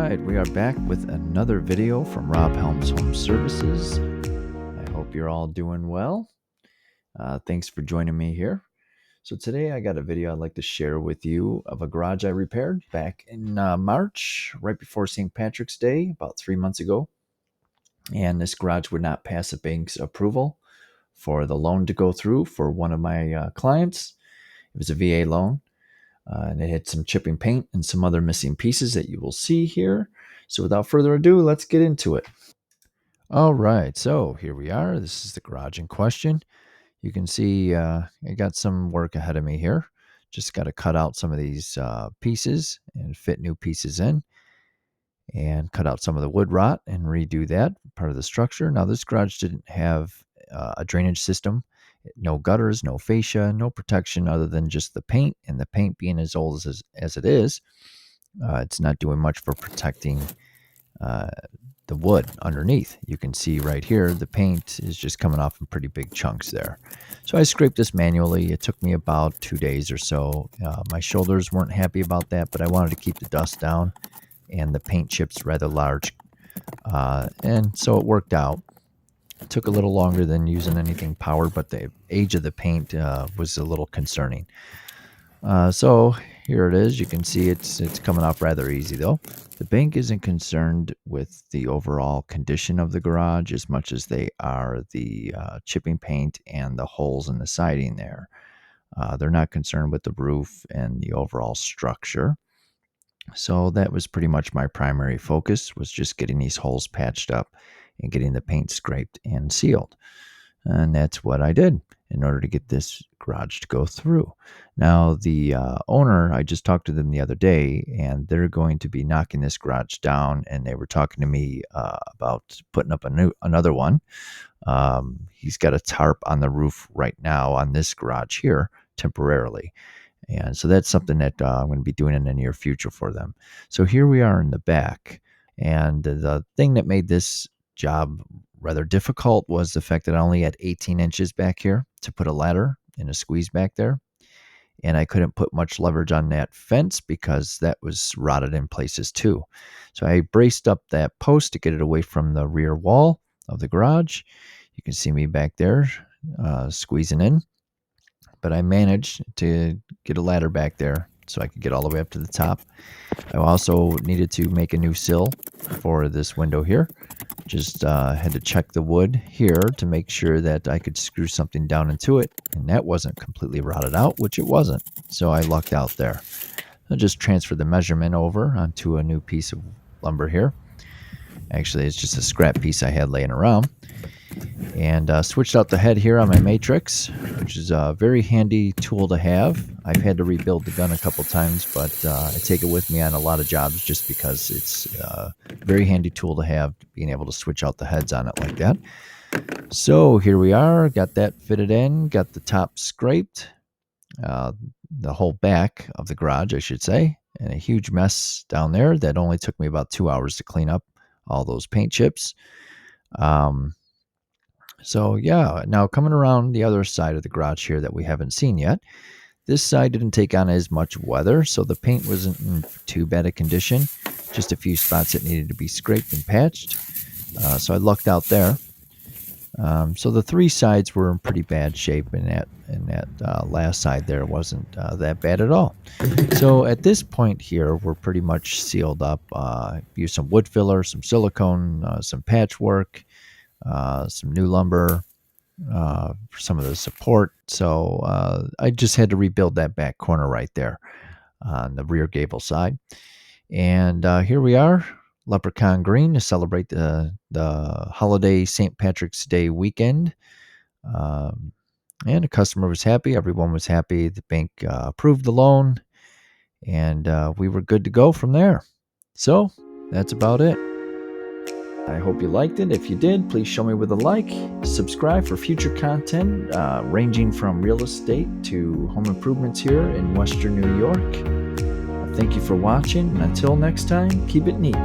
right, we are back with another video from Rob Helms Home Services. I hope you're all doing well. Thanks for joining me here. So today I got a video I'd like to share with you of a garage I repaired back in March, right before St. Patrick's Day, about 3 months ago. And this garage would not pass a bank's approval for the loan to go through for one of my clients. It was a VA loan. And it had some chipping paint and some other missing pieces that you will see here. So without further ado, let's get into it. All right, so here we are. This is the garage in question. You can see I got some work ahead of me here. Just got to cut out some of these pieces and fit new pieces in, and cut out some of the wood rot and redo that part of the structure. Now this garage didn't have a drainage system. No gutters, no fascia, no protection other than just the paint, and the paint being as old as it is, it's not doing much for protecting the wood underneath. You can see right here the paint is just coming off in pretty big chunks there. So I scraped this manually. It took me about 2 days or so. My shoulders weren't happy about that, but I wanted to keep the dust down, and the paint chips rather large, and so it worked out. It took a little longer than using anything powered, but the age of the paint was a little concerning. So here it is. You can see it's coming off rather easy though. The bank isn't concerned with the overall condition of the garage as much as they are the chipping paint and the holes in the siding there. They're not concerned with the roof and the overall structure. So that was pretty much my primary focus, was just getting these holes patched up and getting the paint scraped and sealed. And that's what I did in order to get this garage to go through. Now, the owner, I just talked to them the other day, and they're going to be knocking this garage down, and they were talking to me about putting up another one. He's got a tarp on the roof right now on this garage here temporarily. And so that's something that I'm going to be doing in the near future for them. So here we are in the back. And the thing that made this job rather difficult was the fact that I only had 18 inches back here to put a ladder and a squeeze back there. And I couldn't put much leverage on that fence because that was rotted in places too. So I braced up that post to get it away from the rear wall of the garage. You can see me back there squeezing in. But I managed to get a ladder back there so I could get all the way up to the top. I also needed to make a new sill for this window here. Just had to check the wood here to make sure that I could screw something down into it, and that wasn't completely rotted out, which it wasn't. So I lucked out there. I'll just transfer the measurement over onto a new piece of lumber here. Actually, it's just a scrap piece I had laying around. And switched out the head here on my Matrix, which is a very handy tool to have. I've had to rebuild the gun a couple times, but I take it with me on a lot of jobs just because it's a very handy tool to have, being able to switch out the heads on it like that. So here we are, got that fitted in, got the top scraped, the whole back of the garage, I should say, and a huge mess down there that only took me about 2 hours to clean up all those paint chips. So yeah, now coming around the other side of the garage here that we haven't seen yet. This side didn't take on as much weather, so the paint wasn't in too bad a condition. Just a few spots that needed to be scraped and patched. So I lucked out there. So the three sides were in pretty bad shape, and that last side there wasn't that bad at all. So at this point here, we're pretty much sealed up. Used some wood filler, some silicone, some patchwork, some new lumber for some of the support. So I just had to rebuild that back corner right there on the rear gable side. And here we are, leprechaun green, to celebrate the holiday St. Patrick's Day weekend. And the customer was happy. Everyone was happy. The bank approved the loan, and we were good to go from there. So that's about it. I hope you liked it. If you did, please show me with a like. Subscribe for future content ranging from real estate to home improvements here in Western New York. Thank you for watching, and until next time, keep it neat.